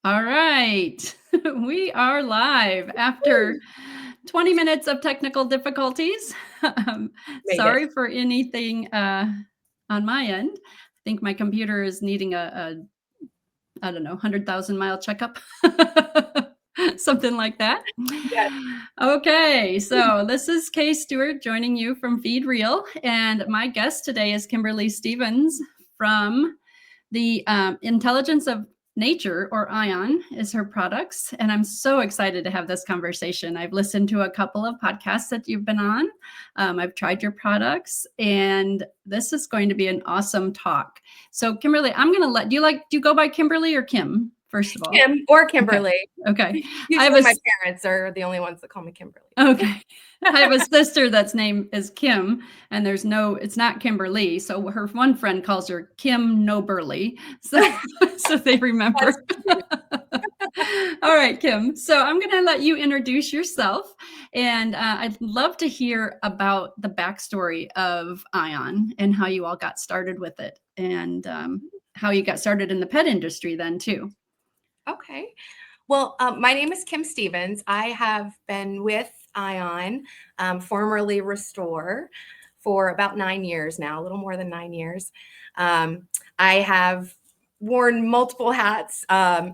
All right. We are live after 20 minutes of technical difficulties. Made it. Sorry for anything on my end. I think my computer is needing I don't know, 100,000 mile checkup. Something like that. Yes. Okay, so this is Kay Stewart joining you from Feed Real, and my guest today is Kimberly Stevens from the Intelligence of Nature, or ION, is her products. And I'm so excited to have this conversation. I've listened to a couple of podcasts that you've been on. I've tried your products, and this is going to be an awesome talk. So, Kimberly, I'm going to do you go by Kimberly or Kim, first of all? Kim or Kimberly. Okay. Usually my parents are the only ones that call me Kimberly. Okay. I have a sister that's name is Kim, and it's not Kimberly. So her one friend calls her Kim No Burley. So they remember. All right, Kim. So I'm going to let you introduce yourself. And I'd love to hear about the backstory of ION and how you all got started with it, and how you got started in the pet industry then too. Okay. Well, my name is Kim Stevens. I have been with ION, formerly Restore, for about 9 years now, a little more than 9 years. I have worn multiple hats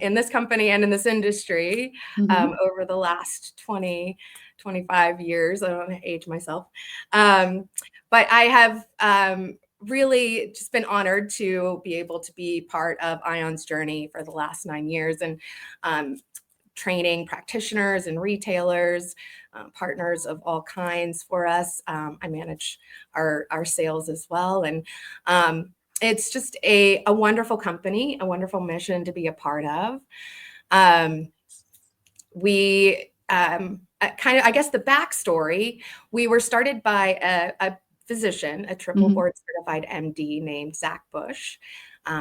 in this company and in this industry over the last 25 years. I don't want to age myself. But I have really just been honored to be able to be part of ION's journey for the last 9 years, and training practitioners and retailers, partners of all kinds for us. I manage our sales as well. And it's just a wonderful company, a wonderful mission to be a part of. We I guess the backstory, we were started by a physician, a triple board certified MD named Zach Bush.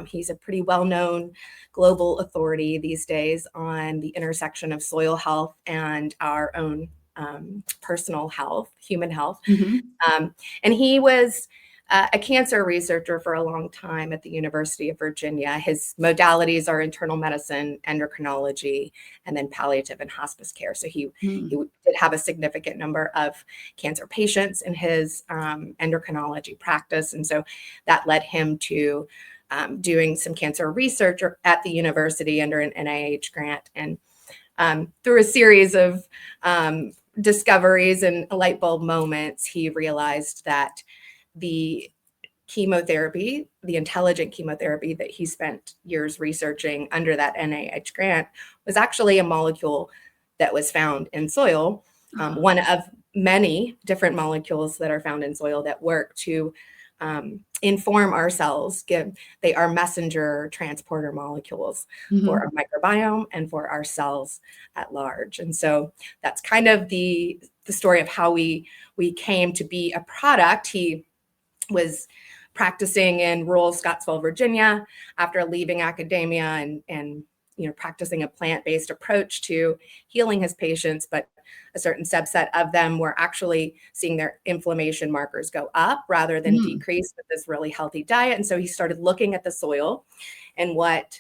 He's a pretty well-known global authority these days on the intersection of soil health and our own personal health, human health. And he was a cancer researcher for a long time at the University of Virginia. His modalities are internal medicine, endocrinology, and then palliative and hospice care. So he did have a significant number of cancer patients in his endocrinology practice. And so that led him to doing some cancer research at the university under an NIH grant. And through a series of discoveries and light bulb moments, he realized that the chemotherapy, the intelligent chemotherapy that he spent years researching under that NIH grant, was actually a molecule that was found in soil, one of many different molecules that are found in soil that work to inform our cells. They are messenger transporter molecules for our microbiome and for our cells at large. And so that's kind of the story of how we came to be a product. He was practicing in rural Scottsville, Virginia, after leaving academia and practicing a plant-based approach to healing his patients, but a certain subset of them were actually seeing their inflammation markers go up rather than decrease with this really healthy diet. And so he started looking at the soil and what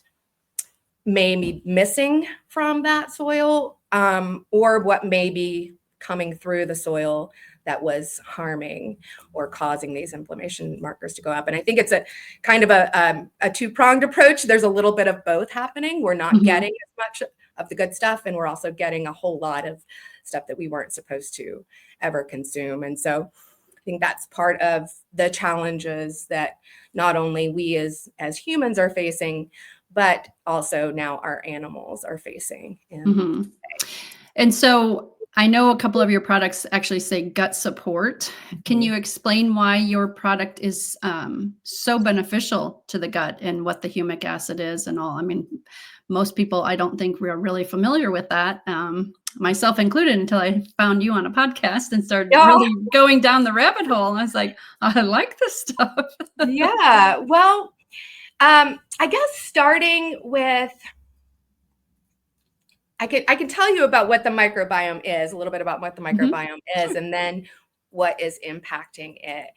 may be missing from that soil, or what may be coming through the soil that was harming or causing these inflammation markers to go up. And I think it's a kind of a two-pronged approach. There's a little bit of both happening. We're not getting as much of the good stuff, and we're also getting a whole lot of stuff that we weren't supposed to ever consume. And so I think that's part of the challenges that not only we as humans are facing, but also now our animals are facing. And so I know a couple of your products actually say gut support. Can you explain why your product is so beneficial to the gut and what the humic acid is and all? I mean, most people, I don't think we're really familiar with that, myself included, until I found you on a podcast and started really going down the rabbit hole. And I was like, I like this stuff. Yeah. Well, I guess starting with, I can tell you about what the microbiome is, a little bit about what the microbiome is, and then what is impacting it.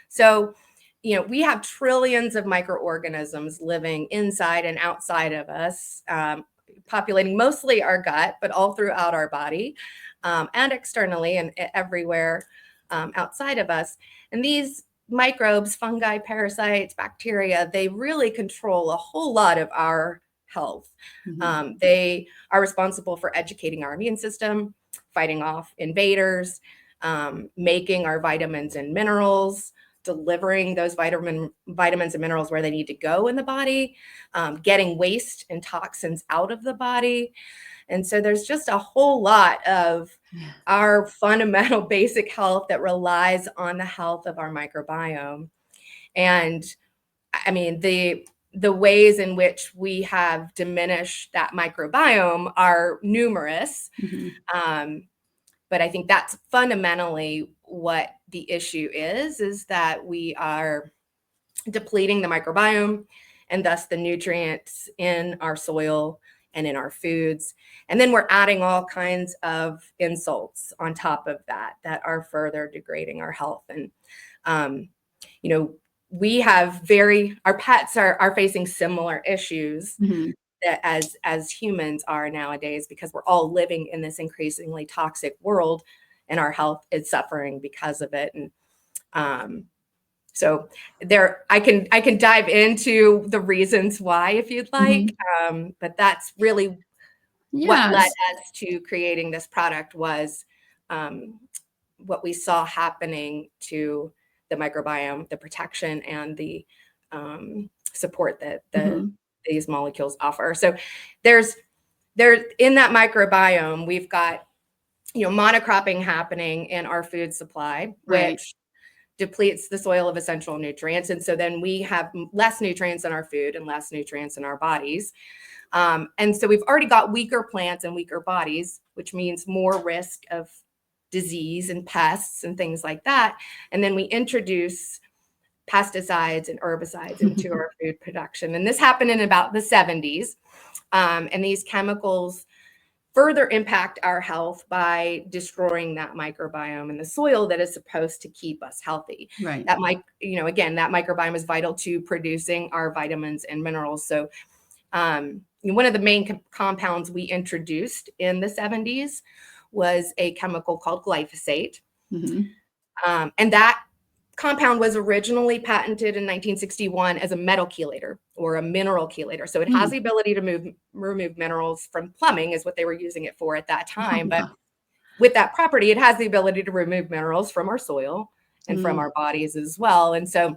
So, we have trillions of microorganisms living inside and outside of us. populating mostly our gut, but all throughout our body, and externally and everywhere outside of us. And these microbes, fungi, parasites, bacteria, they really control a whole lot of our health. They are responsible for educating our immune system, fighting off invaders, making our vitamins and minerals, delivering those vitamins and minerals where they need to go in the body, getting waste and toxins out of the body. And so there's just a whole lot of our fundamental basic health that relies on the health of our microbiome. And I mean, the ways in which we have diminished that microbiome are numerous. But I think that's fundamentally what the issue is that we are depleting the microbiome and thus the nutrients in our soil and in our foods. And then we're adding all kinds of insults on top of that are further degrading our health. And, we have our pets are facing similar issues as humans are nowadays, because we're all living in this increasingly toxic world and our health is suffering because of it. And so I can dive into the reasons why if you'd like, but that's really what led us to creating this product was what we saw happening to the microbiome, the protection and the support that these molecules offer. So there's in that microbiome, we've got, monocropping happening in our food supply, which depletes the soil of essential nutrients. And so then we have less nutrients in our food and less nutrients in our bodies. And so we've already got weaker plants and weaker bodies, which means more risk of disease and pests and things like that. And then we introduce pesticides and herbicides into our food production. And this happened in about the 70s. And these chemicals further impact our health by destroying that microbiome in the soil that is supposed to keep us healthy. Right. That again, that microbiome is vital to producing our vitamins and minerals. So one of the main compounds we introduced in the 70s was a chemical called glyphosate. And that compound was originally patented in 1961 as a metal chelator or a mineral chelator. So it has the ability to remove minerals from plumbing is what they were using it for at that time. But with that property, it has the ability to remove minerals from our soil and from our bodies as well. And so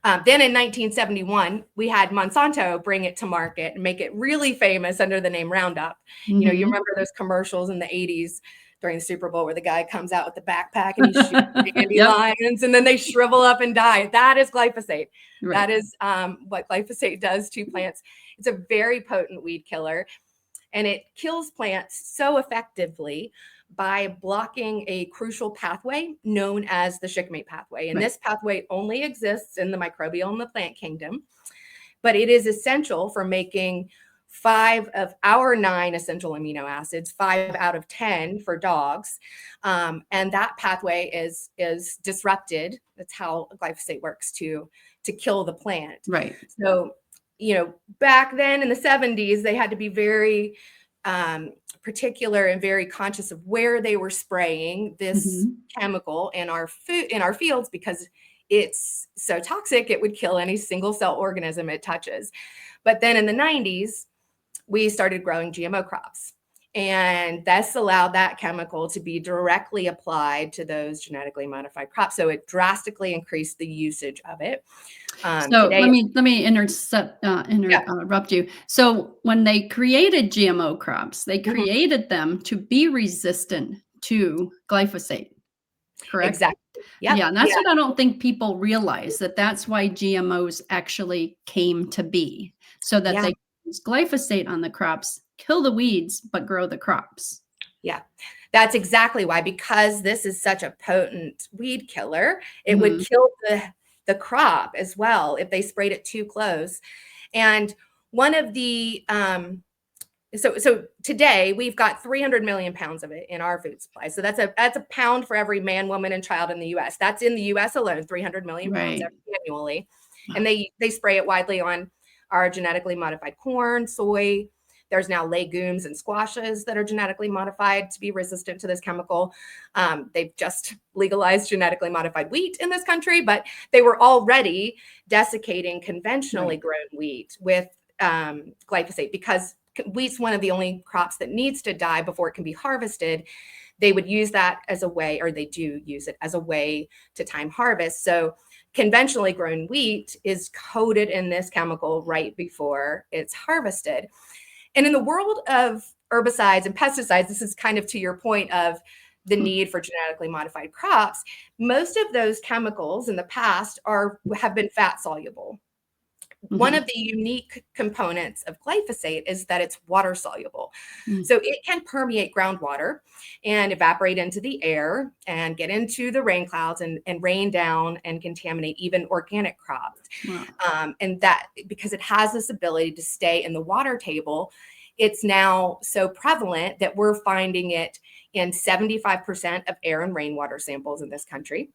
then in 1971, we had Monsanto bring it to market and make it really famous under the name Roundup. You remember those commercials in the 80s during the Super Bowl where the guy comes out with the backpack and he shoots dandelions and then they shrivel up and die. That is glyphosate. Right. That is what glyphosate does to plants. It's a very potent weed killer, and it kills plants so effectively by blocking a crucial pathway known as the shikimate pathway. And this pathway only exists in the microbiome, the plant kingdom, but it is essential for making 5 of our 9 essential amino acids, 5 out of 10 for dogs. And that pathway is disrupted. That's how glyphosate works to kill the plant. Right. So, back then in the 70s, they had to be very particular and very conscious of where they were spraying this chemical in our food, in our fields, because it's so toxic, it would kill any single cell organism it touches. But then in the 90s, we started growing GMO crops. And this allowed that chemical to be directly applied to those genetically modified crops. So it drastically increased the usage of it. So today, let me interrupt you. So when they created GMO crops, they created them to be resistant to glyphosate. Correct? Exactly. Yep. Yeah. And that's what I don't think people realize, that's why GMOs actually came to be, so that they use glyphosate on the crops, kill the weeds, but grow the crops. Yeah, that's exactly why, because this is such a potent weed killer, it would kill the crop as well if they sprayed it too close. And one of the so today we've got 300 million pounds of it in our food supply. So that's a pound for every man, woman, and child in the U.S. That's in the U.S. alone, 300 million pounds annually. And they spray it widely on our genetically modified corn, soy, There's now legumes and squashes that are genetically modified to be resistant to this chemical. They've just legalized genetically modified wheat in this country, but they were already desiccating conventionally grown wheat with glyphosate, because wheat's one of the only crops that needs to die before it can be harvested. They would use that as a way, or they do use it as a way to time harvest. So conventionally grown wheat is coated in this chemical right before it's harvested. And in the world of herbicides and pesticides, this is kind of to your point of the need for genetically modified crops. Most of those chemicals in the past have been fat soluble. One of the unique components of glyphosate is that it's water soluble. So it can permeate groundwater and evaporate into the air and get into the rain clouds and rain down and contaminate even organic crops. And that, because it has this ability to stay in the water table, it's now so prevalent that we're finding it in 75% of air and rainwater samples in this country.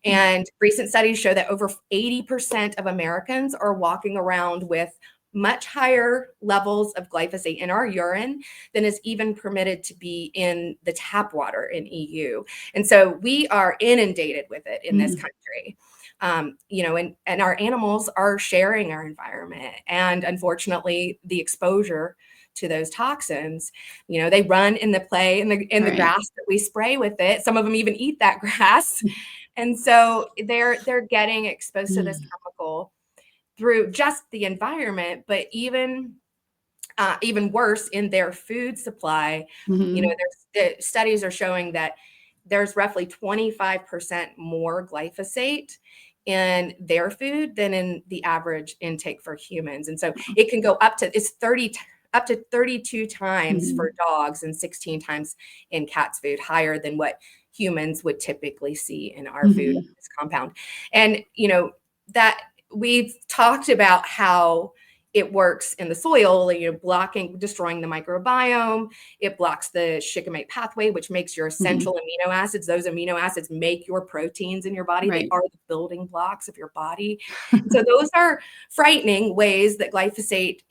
And recent studies show that over 80% of Americans are walking around with much higher levels of glyphosate in our urine than is even permitted to be in the tap water in EU. And so we are inundated with it in this country. And our animals are sharing our environment. And unfortunately, the exposure to those toxins, they run in the play in the grass that we spray with it. Some of them even eat that grass. And so they're getting exposed to this chemical through just the environment, but even worse, in their food supply. The studies are showing that there's roughly 25% more glyphosate in their food than in the average intake for humans. And so it can go up to 32 times for dogs and 16 times in cats' food, higher than what humans would typically see in our food, this compound. And, that we've talked about how it works in the soil, destroying the microbiome. It blocks the shikimate pathway, which makes your essential amino acids. Those amino acids make your proteins in your body. They are the building blocks of your body. So those are frightening ways that glyphosate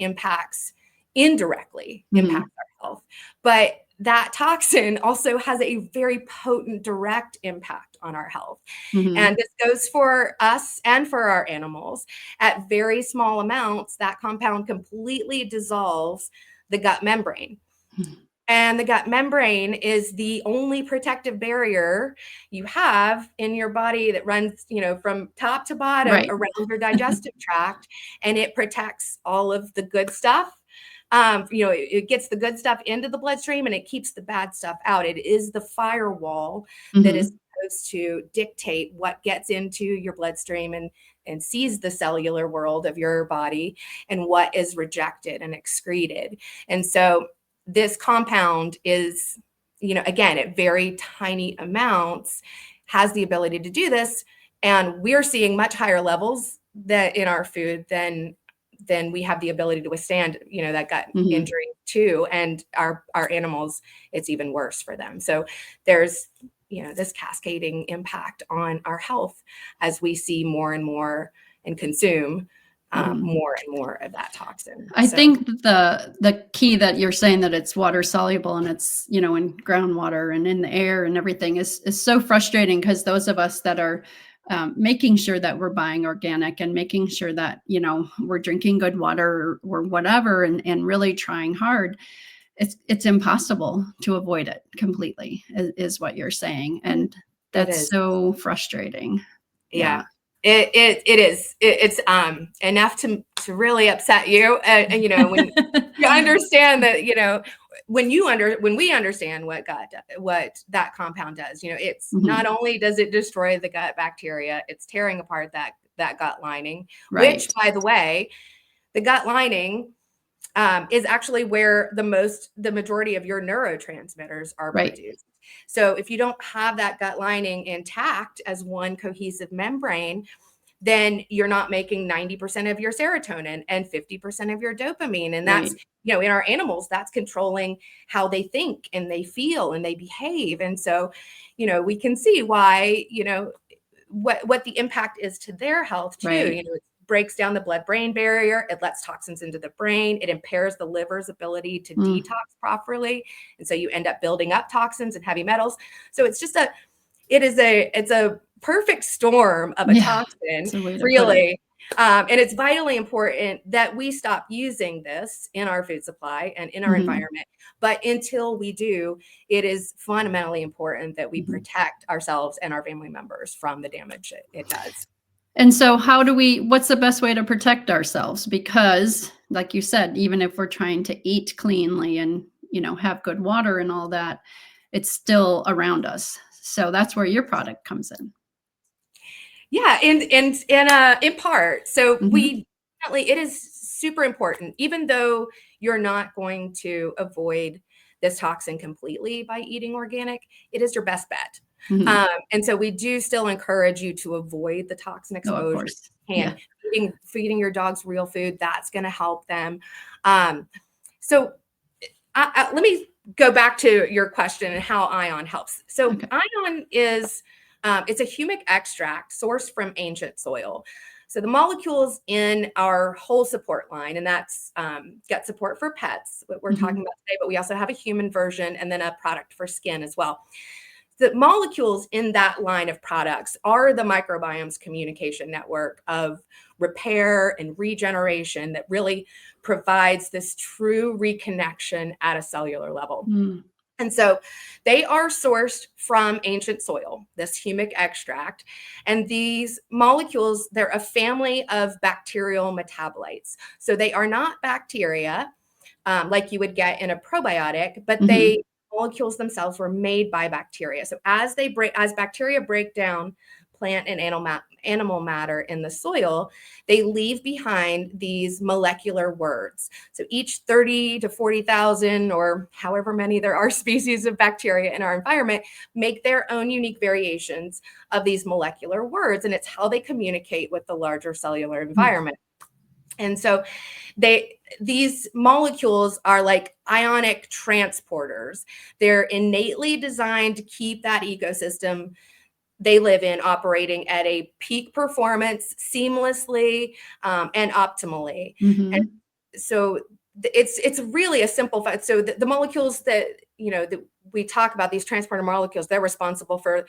indirectly impacts our health. But that toxin also has a very potent direct impact on our health. And this goes for us and for our animals. At very small amounts, that compound completely dissolves the gut membrane. And the gut membrane is the only protective barrier you have in your body that runs, from top to bottom around your digestive tract. And it protects all of the good stuff. It gets the good stuff into the bloodstream and it keeps the bad stuff out. It is the firewall that is supposed to dictate what gets into your bloodstream and sees the cellular world of your body and what is rejected and excreted. And so this compound is, again, at very tiny amounts, has the ability to do this. And we're seeing much higher levels that in our food than we have the ability to withstand, that gut injury too. And our animals, it's even worse for them. So there's, this cascading impact on our health as we see more and more and consume more and more of that toxin. I think the key that you're saying, that it's water soluble and it's, in groundwater and in the air and everything is so frustrating, because those of us that are making sure that we're buying organic and making sure that, we're drinking good water or whatever, and really trying hard, it's impossible to avoid it completely, is what you're saying. And that's so frustrating. Yeah. It is. It's enough to really upset you. And when you understand that, when we understand what that compound does, it's not only does it destroy the gut bacteria, it's tearing apart that gut lining, which, by the way, the gut lining is actually where the majority of your neurotransmitters are produced. So if you don't have that gut lining intact as one cohesive membrane, then you're not making 90% of your serotonin and 50% of your dopamine. And that's, in our animals, that's controlling how they think and they feel and they behave. And so, we can see why, what the impact is to their health too. It's breaks down the blood-brain barrier. It lets toxins into the brain. It impairs the liver's ability to detox properly. And so you end up building up toxins and heavy metals. So it's a perfect storm of a toxin, really. And it's vitally important that we stop using this in our food supply and in our environment. But until we do, it is fundamentally important that we protect ourselves and our family members from the damage it does. And so what's the best way to protect ourselves? Because like you said, even if we're trying to eat cleanly and, have good water and all that, it's still around us. So that's where your product comes in. Yeah, in part. So it is super important, even though you're not going to avoid this toxin completely by eating organic, it is your best bet. And so we do still encourage you to avoid the toxin exposure. Of course. Yeah. Feeding your dogs real food, that's going to help them. So let me go back to your question and how ion helps. So ion is, it's a humic extract sourced from ancient soil. So the molecules in our whole support line, and that's gut support for pets, what we're talking about today, but we also have a human version and then a product for skin as well. The molecules in that line of products are the microbiome's communication network of repair and regeneration that really provides this true reconnection at a cellular level. And so they are sourced from ancient soil, this humic extract. And these molecules, they're a family of bacterial metabolites. So they are not bacteria like you would get in a probiotic, but molecules themselves were made by bacteria. So as bacteria break down plant and animal matter in the soil, they leave behind these molecular words. So each 30 to 40,000 or however many there are species of bacteria in our environment make their own unique variations of these molecular words. And it's how they communicate with the larger cellular environment. And so these molecules are like ionic transporters. They're innately designed to keep that ecosystem they live in operating at a peak performance seamlessly and optimally. And so it's really a simple fact. So the molecules that we talk about, these transporter molecules, they're responsible for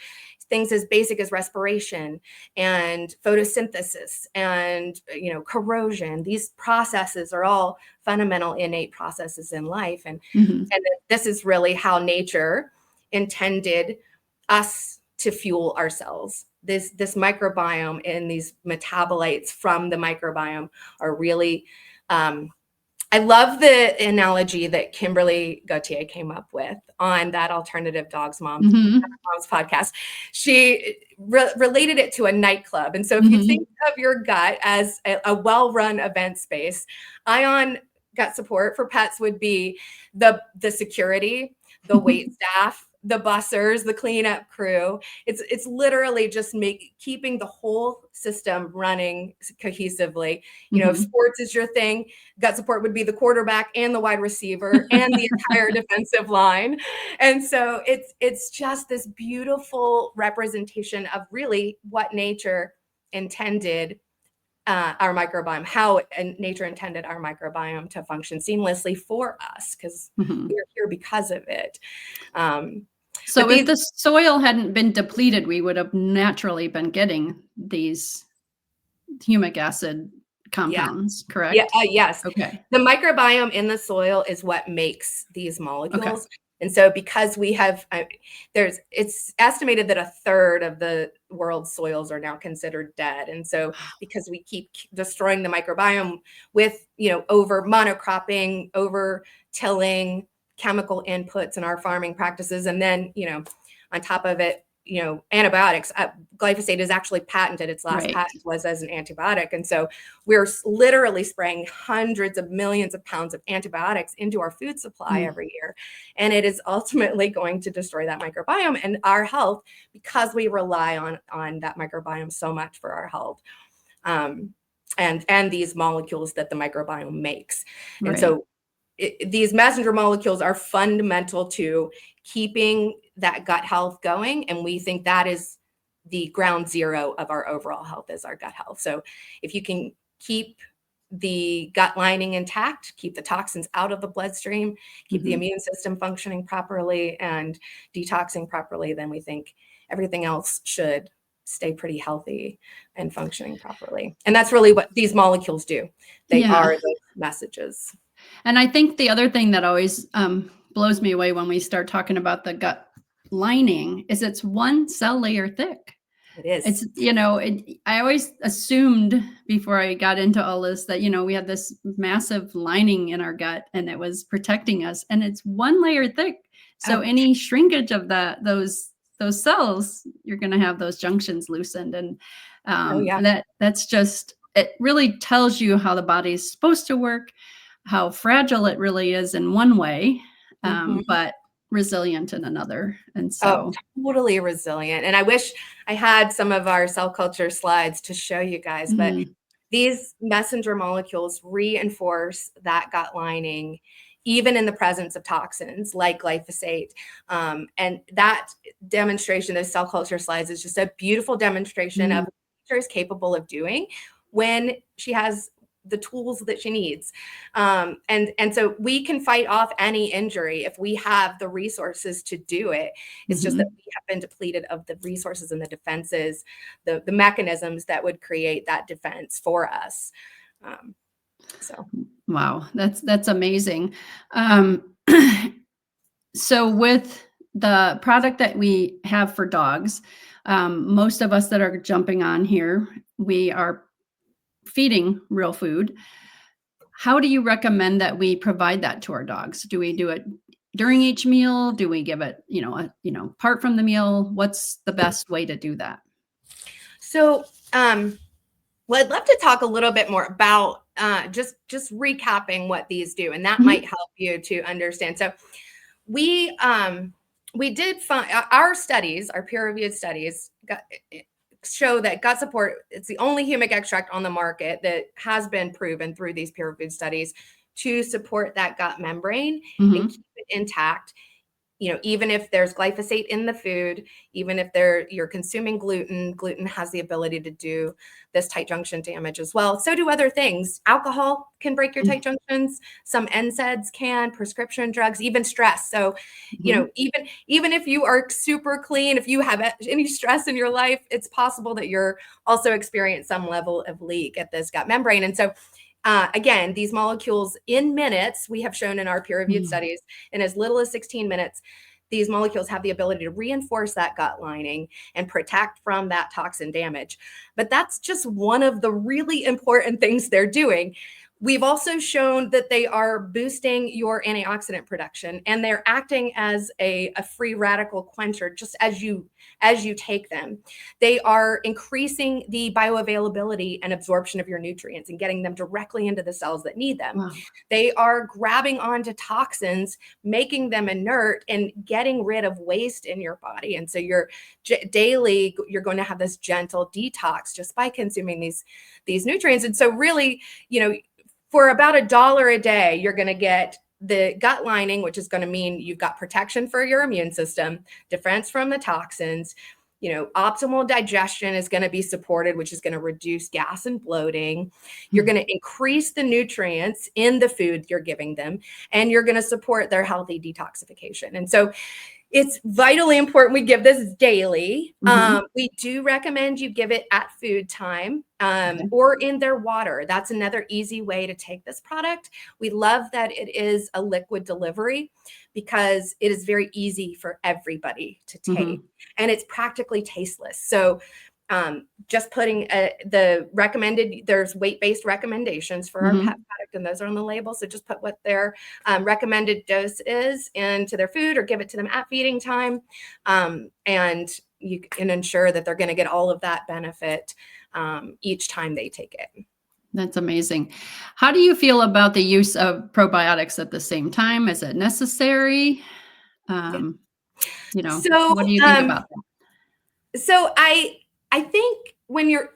things as basic as respiration and photosynthesis and corrosion. These processes are all fundamental innate processes in life, and this is really how nature intended us to fuel ourselves. This microbiome and these metabolites from the microbiome are really I love the analogy that Kimberly Gauthier came up with on that Alternative Dogs Moms podcast. She related it to a nightclub. And so if you think of your gut as a well-run event space, Ion Gut Support for Pets would be the security, the wait staff, the bussers, the cleanup crew. It's literally just keeping the whole system running cohesively. If sports is your thing, gut support would be the quarterback and the wide receiver and the entire defensive line. And so it's just this beautiful representation of really what nature intended our microbiome, how nature intended our microbiome to function seamlessly for us, because we're here because of it. So if the soil hadn't been depleted, we would have naturally been getting these humic acid compounds, correct? Yes. Okay. The microbiome in the soil is what makes these molecules. Okay. And so because we have, it's estimated that a third of the world's soils are now considered dead. And so because we keep destroying the microbiome with, over monocropping, over tilling, chemical inputs in our farming practices, and then on top of it antibiotics. Glyphosate is actually patented. Its last patent was as an antibiotic, and so we're literally spraying hundreds of millions of pounds of antibiotics into our food supply every year, and it is ultimately going to destroy that microbiome and our health, because we rely on that microbiome so much for our health, and these molecules that the microbiome makes. And so these messenger molecules are fundamental to keeping that gut health going. And we think that is the ground zero of our overall health, is our gut health. So if you can keep the gut lining intact, keep the toxins out of the bloodstream, keep the immune system functioning properly and detoxing properly, then we think everything else should stay pretty healthy and functioning properly. And that's really what these molecules do. They are those messages. And I think the other thing that always blows me away when we start talking about the gut lining is it's one cell layer thick. It is. It's, I always assumed before I got into all this that, we had this massive lining in our gut and it was protecting us, and it's one layer thick. So any shrinkage of those cells, you're going to have those junctions loosened. And that's just, it really tells you how the body is supposed to work, how fragile it really is in one way, but resilient in another. And so totally resilient. And I wish I had some of our cell culture slides to show you guys, but these messenger molecules reinforce that gut lining, even in the presence of toxins like glyphosate. And that demonstration, those cell culture slides, is just a beautiful demonstration of what nature is capable of doing when she has the tools that she needs. And so we can fight off any injury if we have the resources to do it. It's just that we have been depleted of the resources and the defenses, the mechanisms that would create that defense for us. So. Wow, that's amazing. So with the product that we have for dogs, most of us that are jumping on here, we are feeding real food. How do you recommend that we provide that to our dogs? Do we do it during each meal? Do we give it, apart from the meal? What's the best way to do that? So, I'd love to talk a little bit more about just recapping what these do, and that might help you to understand. So we did find our studies, our peer-reviewed studies, show that gut support, it's the only humic extract on the market that has been proven through these peer-reviewed studies to support that gut membrane and keep it intact. Even if there's glyphosate in the food, even if you're consuming gluten has the ability to do this tight junction damage as well. So do other things. Alcohol can break your tight junctions. Some NSAIDs can, prescription drugs, even stress. So, even if you are super clean, if you have any stress in your life, it's possible that you're also experiencing some level of leak at this gut membrane. And so again, these molecules in minutes, we have shown in our peer-reviewed studies, in as little as 16 minutes, these molecules have the ability to reinforce that gut lining and protect from that toxin damage. But that's just one of the really important things they're doing. We've also shown that they are boosting your antioxidant production, and they're acting as a free radical quencher just as you take them. They are increasing the bioavailability and absorption of your nutrients and getting them directly into the cells that need them. Wow. They are grabbing onto toxins, making them inert, and getting rid of waste in your body. And so you're going to have this gentle detox just by consuming these nutrients. And so really, for about $1 a day, you're going to get the gut lining, which is going to mean you've got protection for your immune system, defense from the toxins. Optimal digestion is going to be supported, which is going to reduce gas and bloating. You're going to increase the nutrients in the food you're giving them, and you're going to support their healthy detoxification. And so it's vitally important we give this daily. We do recommend you give it at food time or in their water. That's another easy way to take this product. We love that it is a liquid delivery because it is very easy for everybody to take, and it's practically tasteless. So just putting the recommended, there's weight-based recommendations for our pet product, and those are on the label. So just put what their recommended dose is into their food, or give it to them at feeding time. And you can ensure that they're going to get all of that benefit each time they take it. That's amazing. How do you feel about the use of probiotics at the same time? Is it necessary? So, what do you think about that? So I think when you're,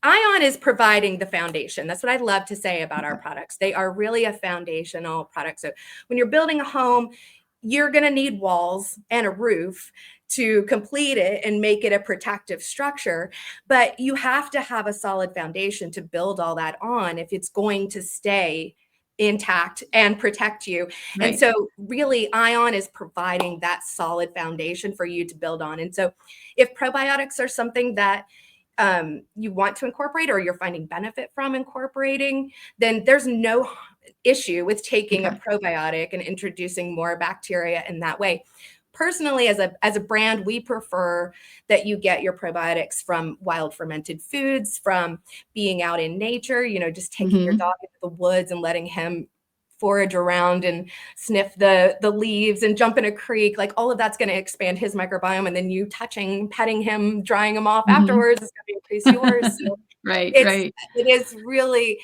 Ion is providing the foundation. That's what I love to say about our products. They are really a foundational product. So when you're building a home, you're going to need walls and a roof to complete it and make it a protective structure. But you have to have a solid foundation to build all that on if it's going to stay intact and protect you. Right. And so really Ion is providing that solid foundation for you to build on. And so if probiotics are something that you want to incorporate or you're finding benefit from incorporating, then there's no issue with taking a probiotic and introducing more bacteria in that way. Personally, as a brand, we prefer that you get your probiotics from wild fermented foods, from being out in nature, just taking your dog into the woods and letting him forage around and sniff the leaves and jump in a creek. Like, all of that's going to expand his microbiome. And then you touching, petting him, drying him off afterwards is going to increase yours. So Right. It is really,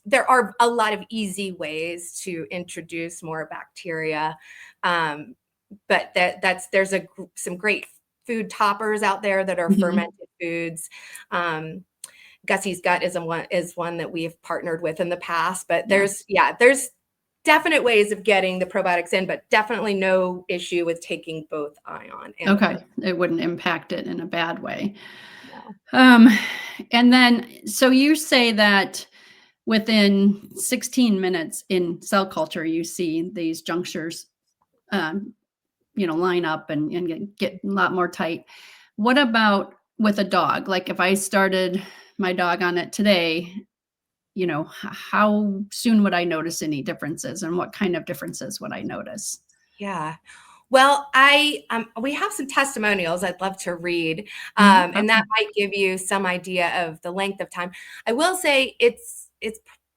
there are a lot of easy ways to introduce more bacteria. But there's some great food toppers out there that are fermented foods. Gussie's Gut is one that we've partnered with in the past, but there's definite ways of getting the probiotics in, but definitely no issue with taking both Ion and it wouldn't impact it in a bad way. No. And then, so you say that within 16 minutes in cell culture, you see these junctures, line up and get a lot more tight. What about with a dog? Like, if I started my dog on it today, how soon would I notice any differences, and what kind of differences would I notice? Yeah. Well, we have some testimonials I'd love to read, and that might give you some idea of the length of time. I will say it's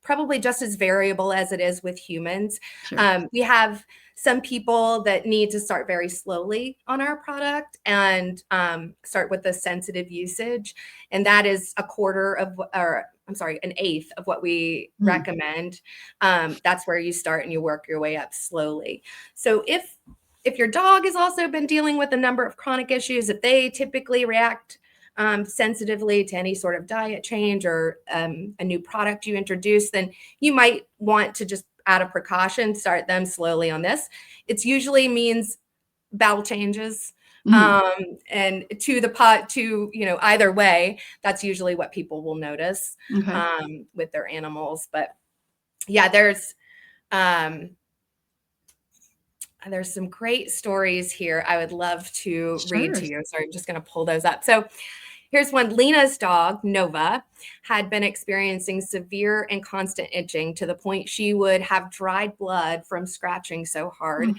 probably just as variable as it is with humans. Sure. We have some people that need to start very slowly on our product and start with the sensitive usage, and that is an eighth of what we recommend. That's where you start and you work your way up slowly. So if your dog has also been dealing with a number of chronic issues, if they typically react sensitively to any sort of diet change or a new product you introduce, then you might want to just, out of precaution, start them slowly on this. It usually means bowel changes. And either way, that's usually what people will notice with their animals. But yeah, there's some great stories here I would love to read to you. Sorry, I'm just going to pull those up. So here's one. Lena's dog, Nova, had been experiencing severe and constant itching to the point she would have dried blood from scratching so hard,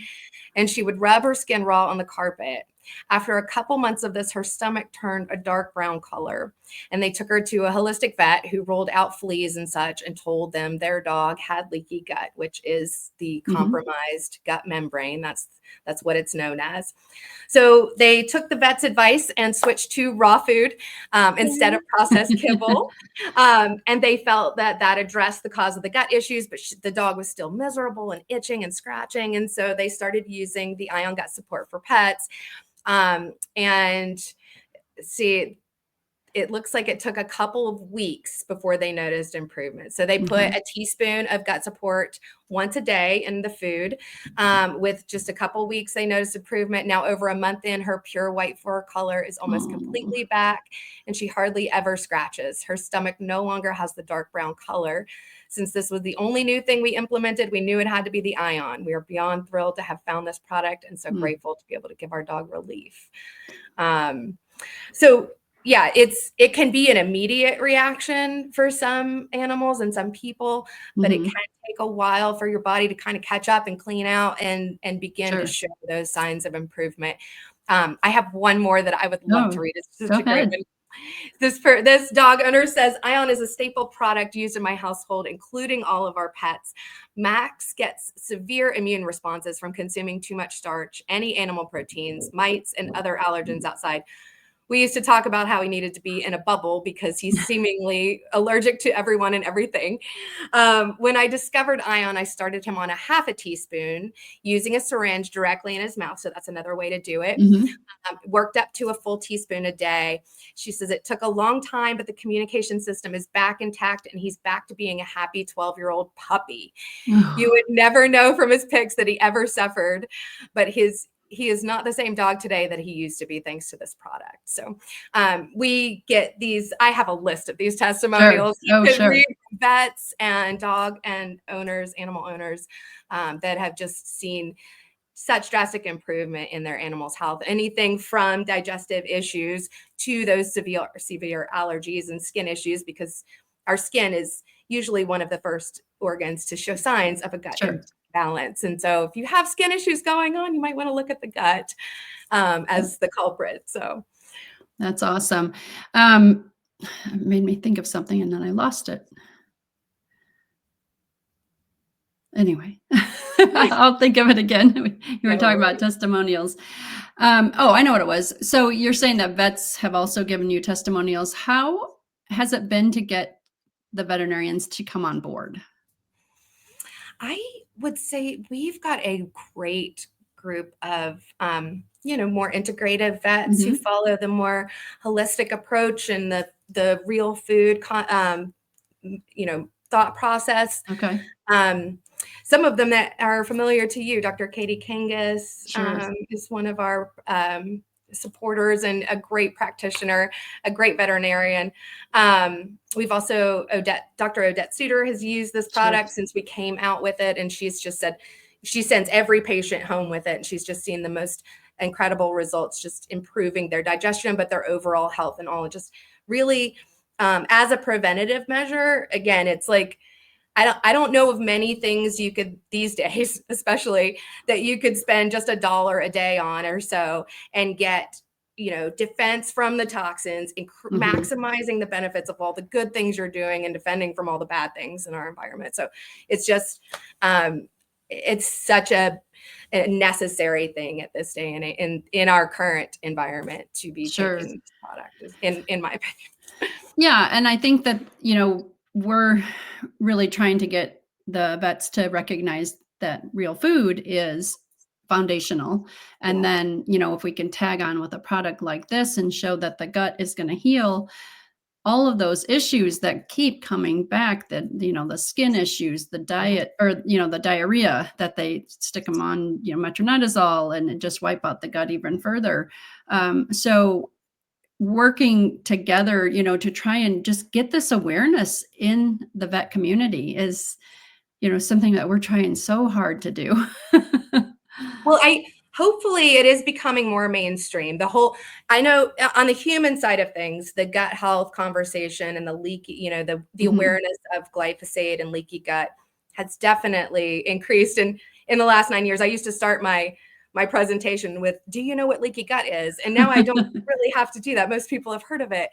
and she would rub her skin raw on the carpet. After a couple months of this, her stomach turned a dark brown color, and they took her to a holistic vet who ruled out fleas and such and told them their dog had leaky gut, which is the compromised gut membrane. That's what it's known as. So they took the vet's advice and switched to raw food instead of processed kibble. And they felt that addressed the cause of the gut issues, but the dog was still miserable and itching and scratching. And so they started using the Ion Gut Support for Pets. And see, it looks like it took a couple of weeks before they noticed improvement. So they put a teaspoon of gut support once a day in the food. With just a couple of weeks, they noticed improvement. Now, over a month in, her pure white fur color is almost completely back, and she hardly ever scratches. Her stomach no longer has the dark brown color. Since this was the only new thing we implemented, we knew it had to be the Ion. We are beyond thrilled to have found this product and so grateful to be able to give our dog relief. So yeah, it can be an immediate reaction for some animals and some people, but it can take a while for your body to kind of catch up and clean out and begin to show those signs of improvement. I have one more that I would love to read. It's such a great one. This dog owner says, Ion is a staple product used in my household, including all of our pets. Max gets severe immune responses from consuming too much starch, any animal proteins, mites, and other allergens outside. we used to talk about how he needed to be in a bubble because he's seemingly allergic to everyone and everything. When I discovered Ion, I started him on a half a teaspoon using a syringe directly in his mouth. So that's another way to do it. Worked up to a full teaspoon a day. She says it took a long time, but the communication system is back intact and he's back to being a happy 12-year-old puppy. You would never know from his pics that he ever suffered, but he is not the same dog today that he used to be thanks to this product. So we get these, I have a list of these testimonials. Sure. You could read vets and dog and owners, animal owners that have just seen such drastic improvement in their animals' health, anything from digestive issues to those severe allergies and skin issues, because our skin is usually one of the first organs to show signs of a gut balance. And so if you have skin issues going on, you might want to look at the gut as the culprit. So that's awesome. It made me think of something and then I lost it. Anyway, I'll think of it again. You were talking about testimonials. Oh, I know what it was. So you're saying that vets have also given you testimonials. How has it been to get the veterinarians to come on board? I would say we've got a great group of, more integrative vets who follow the more holistic approach and the real food, thought process. Okay. Some of them that are familiar to you, Dr. Katie Kangas is one of our supporters and a great practitioner, a great veterinarian. We've also Dr. Odette Suter has used this product since we came out with it. And she's just said she sends every patient home with it. And she's just seen the most incredible results, just improving their digestion, but their overall health and all. Just really as a preventative measure, again, it's like, I don't know of many things you could these days, especially that you could spend just $1 a day on or so and get, defense from the toxins, maximizing the benefits of all the good things you're doing and defending from all the bad things in our environment. So it's just, it's such a necessary thing at this day and in our current environment to be taking this product, in my opinion. Yeah. And I think that, we're really trying to get the vets to recognize that real food is foundational. And then, if we can tag on with a product like this and show that the gut is going to heal all of those issues that keep coming back, that, the skin issues, the diet, or, the diarrhea that they stick them on, metronidazole and just wipe out the gut even further. So working together, to try and just get this awareness in the vet community is, something that we're trying so hard to do. Well, hopefully it is becoming more mainstream. I know on the human side of things, the gut health conversation and the leaky, the awareness of glyphosate and leaky gut has definitely increased in the last 9 years. I used to start my presentation with, do you know what leaky gut is? And now I don't really have to do that. Most people have heard of it.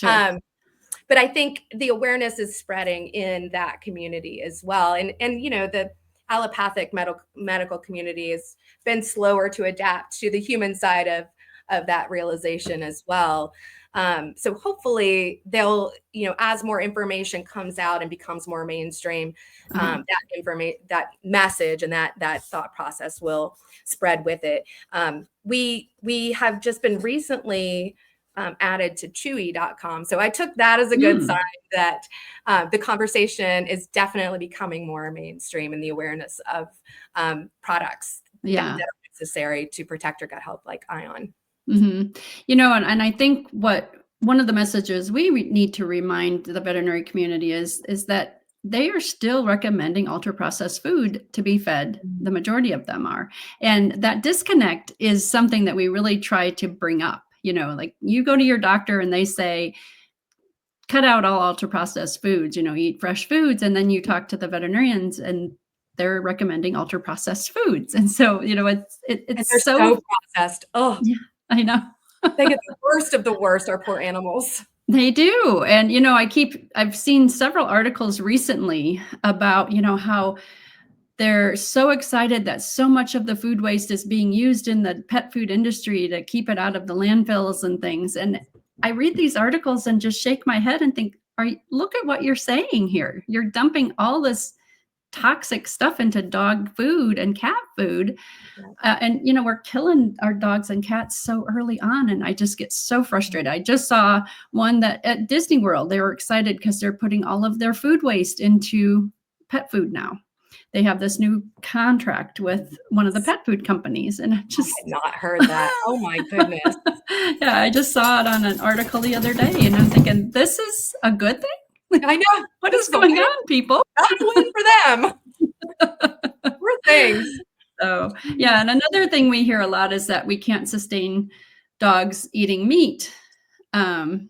But I think the awareness is spreading in that community as well. And the allopathic medical community has been slower to adapt to the human side of that realization as well. So hopefully they'll, as more information comes out and becomes more mainstream, that message and that thought process will spread with it. We have just been recently added to chewy.com. So I took that as a good sign that the conversation is definitely becoming more mainstream and the awareness of products that are necessary to protect your gut health, like Ion. And I think one of the messages we need to remind the veterinary community is that they are still recommending ultra processed food to be fed. The majority of them are. And that disconnect is something that we really try to bring up. Like you go to your doctor and they say, cut out all ultra processed foods, eat fresh foods. And then you talk to the veterinarians and they're recommending ultra processed foods. And so, it's so processed. Oh, yeah, I know. They get the worst of the worst, our poor animals. They do. And, I've seen several articles recently about, how they're so excited that so much of the food waste is being used in the pet food industry to keep it out of the landfills and things. And I read these articles and just shake my head and think, look at what you're saying here. You're dumping all this toxic stuff into dog food and cat food. And, we're killing our dogs and cats so early on. And I just get so frustrated. I just saw one that at Disney World, they were excited because they're putting all of their food waste into pet food now. They have this new contract with one of the pet food companies. And I had not heard that. Oh my goodness. Yeah, I just saw it on an article the other day and I'm thinking, this is a good thing? I know. What is going on, people? Not a win for them. Poor things. So, yeah. And another thing we hear a lot is that we can't sustain dogs eating meat and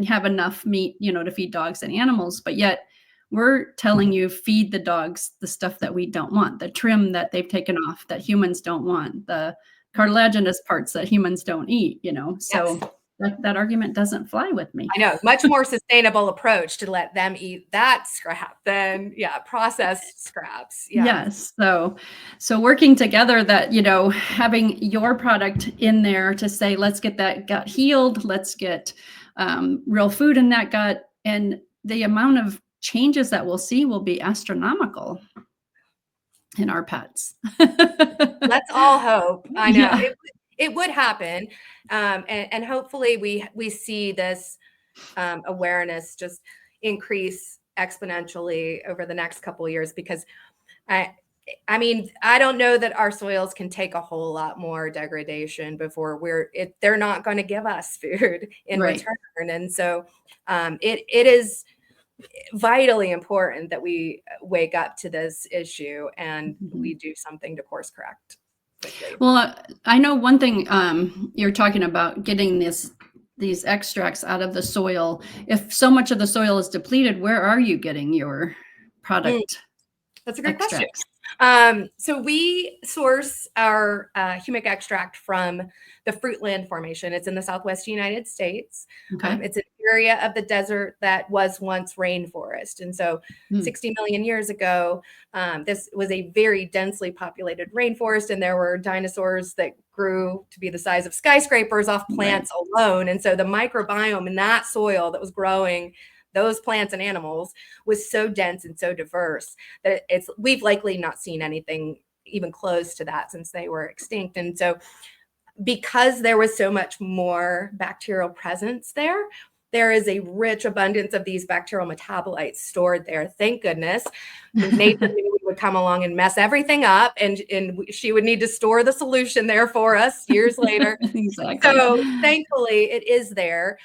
have enough meat, to feed dogs and animals. But yet we're telling you, feed the dogs the stuff that we don't want, the trim that they've taken off that humans don't want, the cartilaginous parts that humans don't eat, So yes. that argument doesn't fly with me. I know. Much more sustainable approach to let them eat that scrap than, processed scraps. Yeah. Yes. So working together that, having your product in there to say, let's get that gut healed, let's get real food in that gut. And the amount of changes that we'll see will be astronomical in our pets. Let's all hope. I know. Yeah. It would happen. And hopefully we see this awareness just increase exponentially over the next couple of years, because I don't know that our soils can take a whole lot more degradation before they're not going to give us food in return. And so it is vitally important that we wake up to this issue and we do something to course correct quickly. Well, I know one thing you're talking about, getting these extracts out of the soil. If so much of the soil is depleted, where are you getting your product? That's a great question. So we source our humic extract from the Fruitland Formation. It's in the Southwest United States. Okay. It's an area of the desert that was once rainforest. And so 60 million years ago, this was a very densely populated rainforest, and there were dinosaurs that grew to be the size of skyscrapers off plants alone. And so the microbiome in that soil that was growing those plants and animals was so dense and so diverse that we've likely not seen anything even close to that since they were extinct. And so because there was so much more bacterial presence there is a rich abundance of these bacterial metabolites stored there. Thank goodness. Nature knew we would come along and mess everything up, and she would need to store the solution there for us years later. Exactly. So thankfully it is there.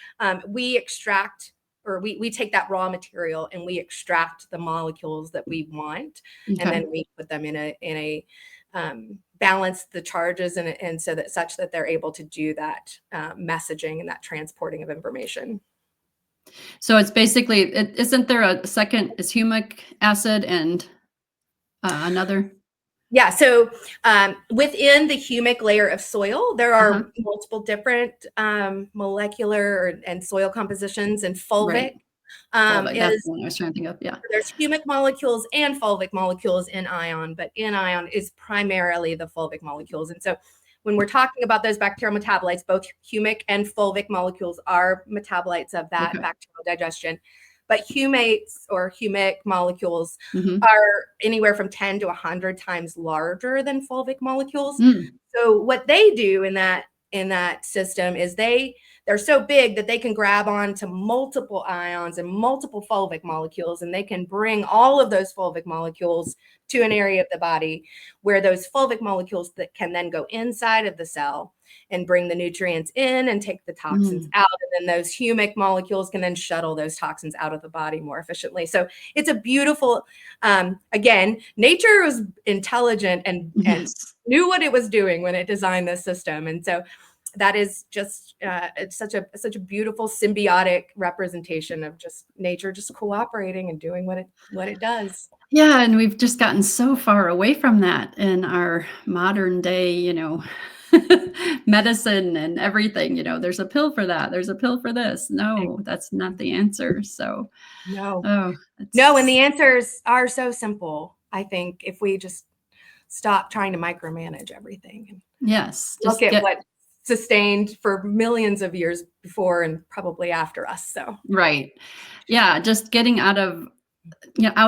We extract, or we take that raw material and we extract the molecules that we want, and then we put them in a balance the charges and so that such that they're able to do that messaging and that transporting of information. So it's basically, isn't there a second, is humic acid and another? Yeah. So within the humic layer of soil, there are multiple different molecular and soil compositions, and fulvic. Fulvic, that's the one I was trying to think of. Yeah. There's humic molecules and fulvic molecules in ion, but in ion is primarily the fulvic molecules. And so when we're talking about those bacterial metabolites, both humic and fulvic molecules are metabolites of that bacterial digestion. But humates or humic molecules are anywhere from 10 to 100 times larger than fulvic molecules. So what they do in that system is they're so big that they can grab on to multiple ions and multiple fulvic molecules, and they can bring all of those fulvic molecules to an area of the body where those fulvic molecules that can then go inside of the cell and bring the nutrients in and take the toxins out. And then those humic molecules can then shuttle those toxins out of the body more efficiently. So it's a beautiful, again, nature was intelligent and knew what it was doing when it designed this system. And so that is just it's such a beautiful symbiotic representation of just nature just cooperating and doing what it does. Yeah, and we've just gotten so far away from that in our modern day, medicine and everything. There's a pill for that. There's a pill for this. No, that's not the answer. So no, and the answers are so simple. I think if we just stop trying to micromanage everything. Yes, Look at what sustained for millions of years before and probably after us. So right. Yeah, just getting out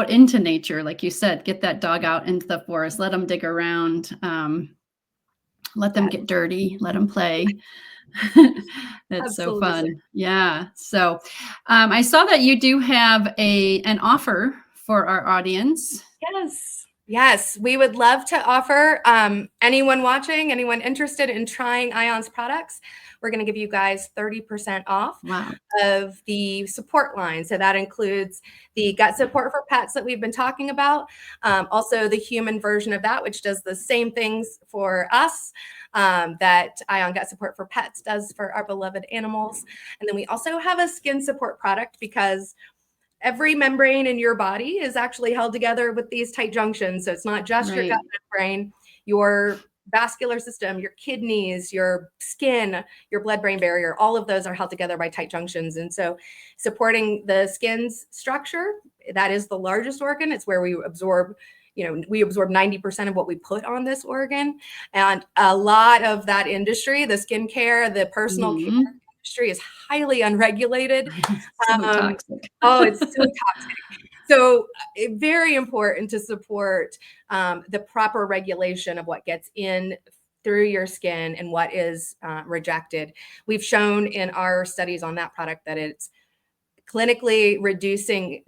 into nature, like you said, get that dog out into the forest, let them dig around, let them yes, get dirty, let them play. That's so absolutely. fun. Yeah. So I saw that you do have an offer for our audience. Yes. Yes, we would love to offer anyone watching, anyone interested in trying Ion's products, we're going to give you guys 30% off Wow. of the support line. So that includes the gut support for pets that we've been talking about, also the human version of that, which does the same things for us that Ion Gut Support for Pets does for our beloved animals. And then we also have a skin support product because every membrane in your body is actually held together with these tight junctions. So it's not just your gut Right. membrane, your vascular system, your kidneys, your skin, your blood-brain barrier, all of those are held together by tight junctions. And so supporting the skin's structure, that is the largest organ. It's where we absorb, we absorb 90% of what we put on this organ. And a lot of that industry, the skincare, the personal care industry is highly unregulated. So toxic. Oh, it's so toxic. So very important to support the proper regulation of what gets in through your skin and what is rejected. We've shown in our studies on that product that it's clinically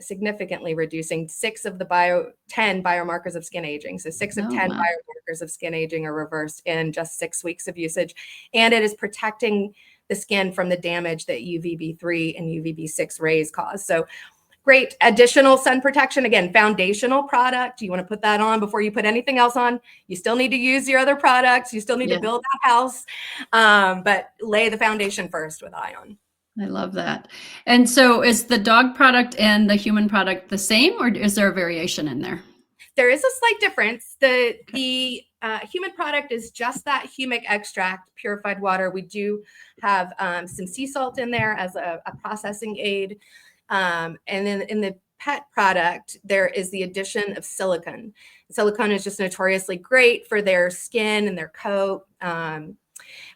significantly reducing 6 of the 10 biomarkers of skin aging. So 6 of 10 wow. biomarkers of skin aging are reversed in just 6 weeks of usage. And it is protecting the skin from the damage that UVB3 and UVB6 rays cause. So great additional sun protection. Again, foundational product. You want to put that on before you put anything else on. You still need to use your other products. You still need to build that house, but lay the foundation first with Ion. I love that. And so is the dog product and the human product the same, or is there a variation in there? There is a slight difference. The human product is just that humic extract, purified water. We do have some sea salt in there as a processing aid. And then in the pet product, there is the addition of silicone. Silicone is just notoriously great for their skin and their coat,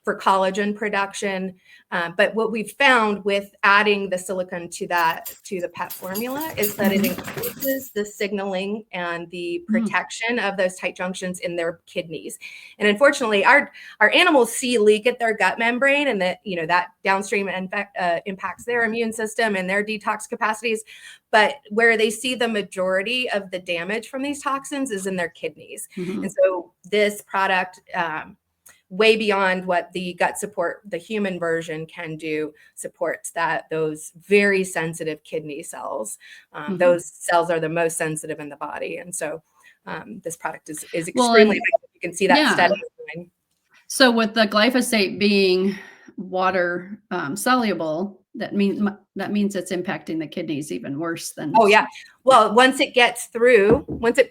for collagen production. But what we've found with adding the silicone to the pet formula is that it increases the signaling and the protection of those tight junctions in their kidneys. And unfortunately, our animals see leak at their gut membrane, and that downstream impacts their immune system and their detox capacities. But where they see the majority of the damage from these toxins is in their kidneys. And so this product, way beyond what the gut support, the human version can do, supports those very sensitive kidney cells. Those cells are the most sensitive in the body. And so this product is extremely, you can see that study. So with the glyphosate being water soluble, that means it's impacting the kidneys even worse than. Oh yeah. Well, once it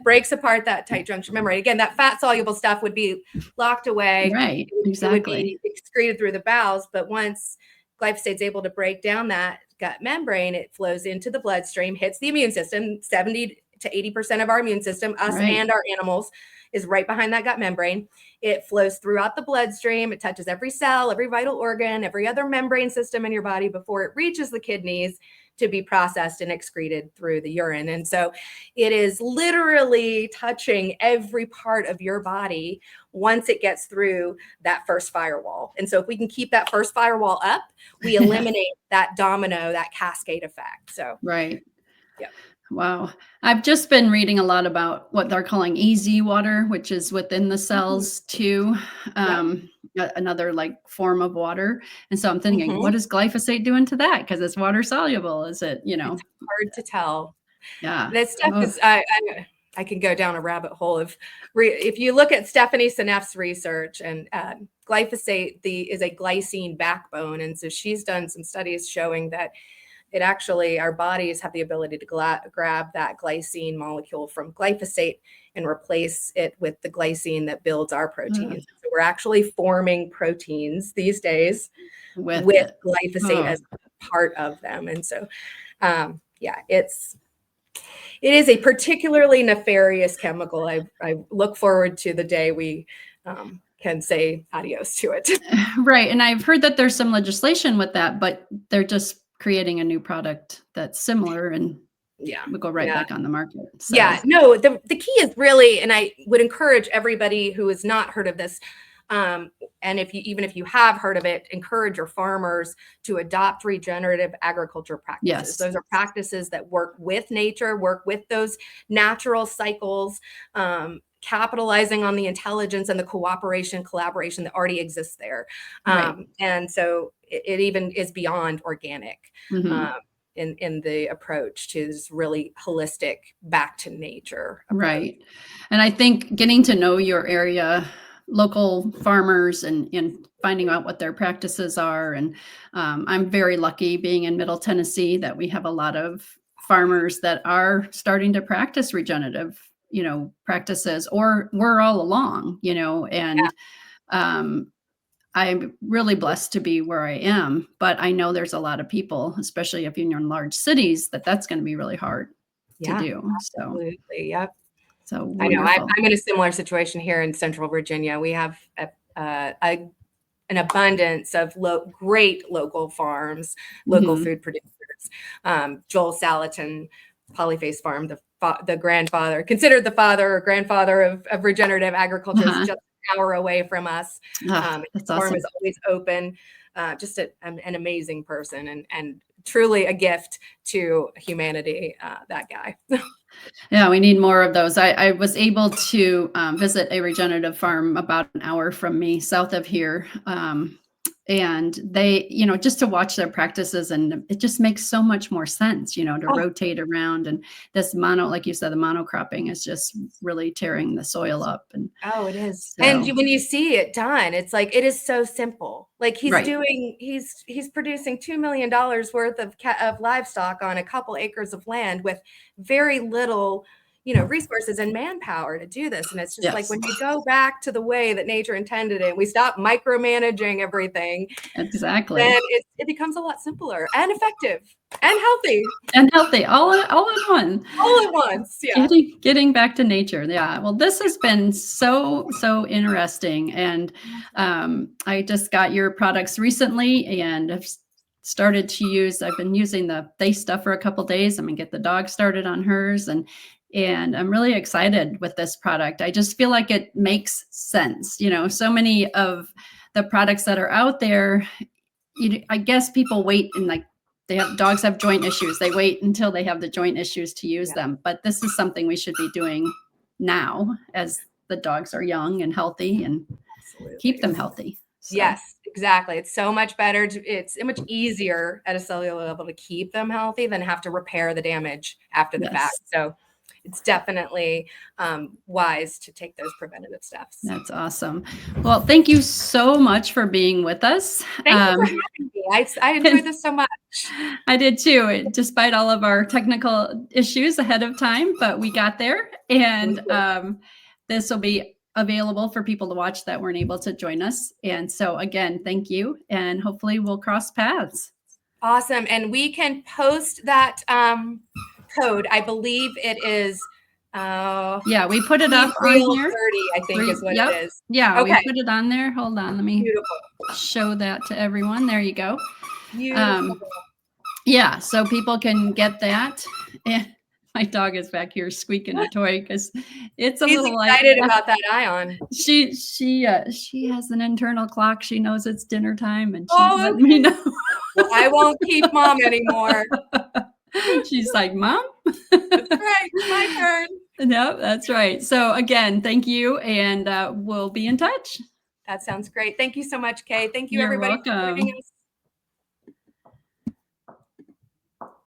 breaks apart that tight junction membrane, again, that fat soluble stuff would be locked away. Right. Exactly. It would be excreted through the bowels. But once glyphosate is able to break down that gut membrane, it flows into the bloodstream, hits the immune system. 70 to 80% of our immune system, us and our animals, is right behind that gut membrane. It flows throughout the bloodstream. It touches every cell, every vital organ, every other membrane system in your body before it reaches the kidneys to be processed and excreted through the urine. And so it is literally touching every part of your body once it gets through that first firewall. And so if we can keep that first firewall up, we eliminate that domino, that cascade effect. So right. Yeah. Wow. I've just been reading a lot about what they're calling easy water, which is within the cells too. Another like form of water. And so I'm thinking, what is glyphosate doing to that? Because it's water soluble. Is it, It's hard to tell. Yeah. This stuff is, I can go down a rabbit hole of, if you look at Stephanie Seneff's research, and glyphosate is a glycine backbone. And so she's done some studies showing that it actually, our bodies have the ability to grab that glycine molecule from glyphosate and replace it with the glycine that builds our proteins. So we're actually forming proteins these days with glyphosate as part of them. And so, it is a particularly nefarious chemical. I look forward to the day we can say adios to it. Right. And I've heard that there's some legislation with that, but they're just creating a new product that's similar and we'll go right back on the market. So. Yeah, no, the key is really, and I would encourage everybody who has not heard of this, and even if you have heard of it, encourage your farmers to adopt regenerative agriculture practices. Yes. Those are practices that work with nature, work with those natural cycles, capitalizing on the intelligence and the collaboration that already exists there. Right. And so it even is beyond organic. Mm-hmm. In the approach to this really holistic back to nature approach. Right. And I think getting to know your area, local farmers, and finding out what their practices are. And I'm very lucky being in Middle Tennessee that we have a lot of farmers that are starting to practice regenerative, practices, or we're all along, and I'm really blessed to be where I am, but I know there's a lot of people, especially if you're in large cities, that's going to be really hard to do. Absolutely. Yep. So I know wonderful. I'm in a similar situation here in Central Virginia. We have an abundance of great local farms, local food producers. Joel Salatin, Polyface Farm, the grandfather, considered the father or grandfather of regenerative agriculture, is just an hour away from us. His farm is always open. Just an amazing person and truly a gift to humanity, that guy. Yeah, we need more of those. I was able to visit a regenerative farm about an hour from me, south of here. And they, just to watch their practices, and it just makes so much more sense, to rotate around. And this like you said, the monocropping is just really tearing the soil up. And it is. So. And when you see it done, it's like, it is so simple. Like he's producing $2 million worth of livestock on a couple acres of land with very little, resources and manpower to do this. And it's just like, when you go back to the way that nature intended it, we stop micromanaging everything. Exactly. Then it becomes a lot simpler and effective and healthy. All in one. All at once. Yeah. Getting back to nature. Yeah. Well, this has been so interesting. And I just got your products recently and have started to I've been using the They stuff for a couple of days. I'm going to get the dog started on hers. And I'm really excited with this product. I just feel like it makes sense. So many of the products that are out there, I guess people wait and dogs have joint issues. They wait until they have the joint issues to use them. But this is something we should be doing now as the dogs are young and healthy and keep them healthy. So. Yes, exactly. It's so much better. It's so much easier at a cellular level to keep them healthy than have to repair the damage after the fact. So it's definitely wise to take those preventative steps. That's awesome. Well, thank you so much for being with us. Thank you for having me. I enjoyed this so much. I did too, despite all of our technical issues ahead of time, but we got there. And this will be available for people to watch that weren't able to join us. And so again, thank you. And hopefully we'll cross paths. Awesome. And we can post that code. I believe it is we put it up on here. 30, I think is what it is. Yeah, we put it on there. Hold on, let me show that to everyone. There you go. Beautiful. So people can get that. And my dog is back here squeaking a toy because it's a little excited about that ion. She has an internal clock. She knows it's dinner time, and she's letting me know. Well, I won't keep mom anymore. She's like, Mom? That's right. My turn. No, that's right. So again, thank you. And we'll be in touch. That sounds great. Thank you so much, Kay. Thank you, You're everybody, welcome. for joining us.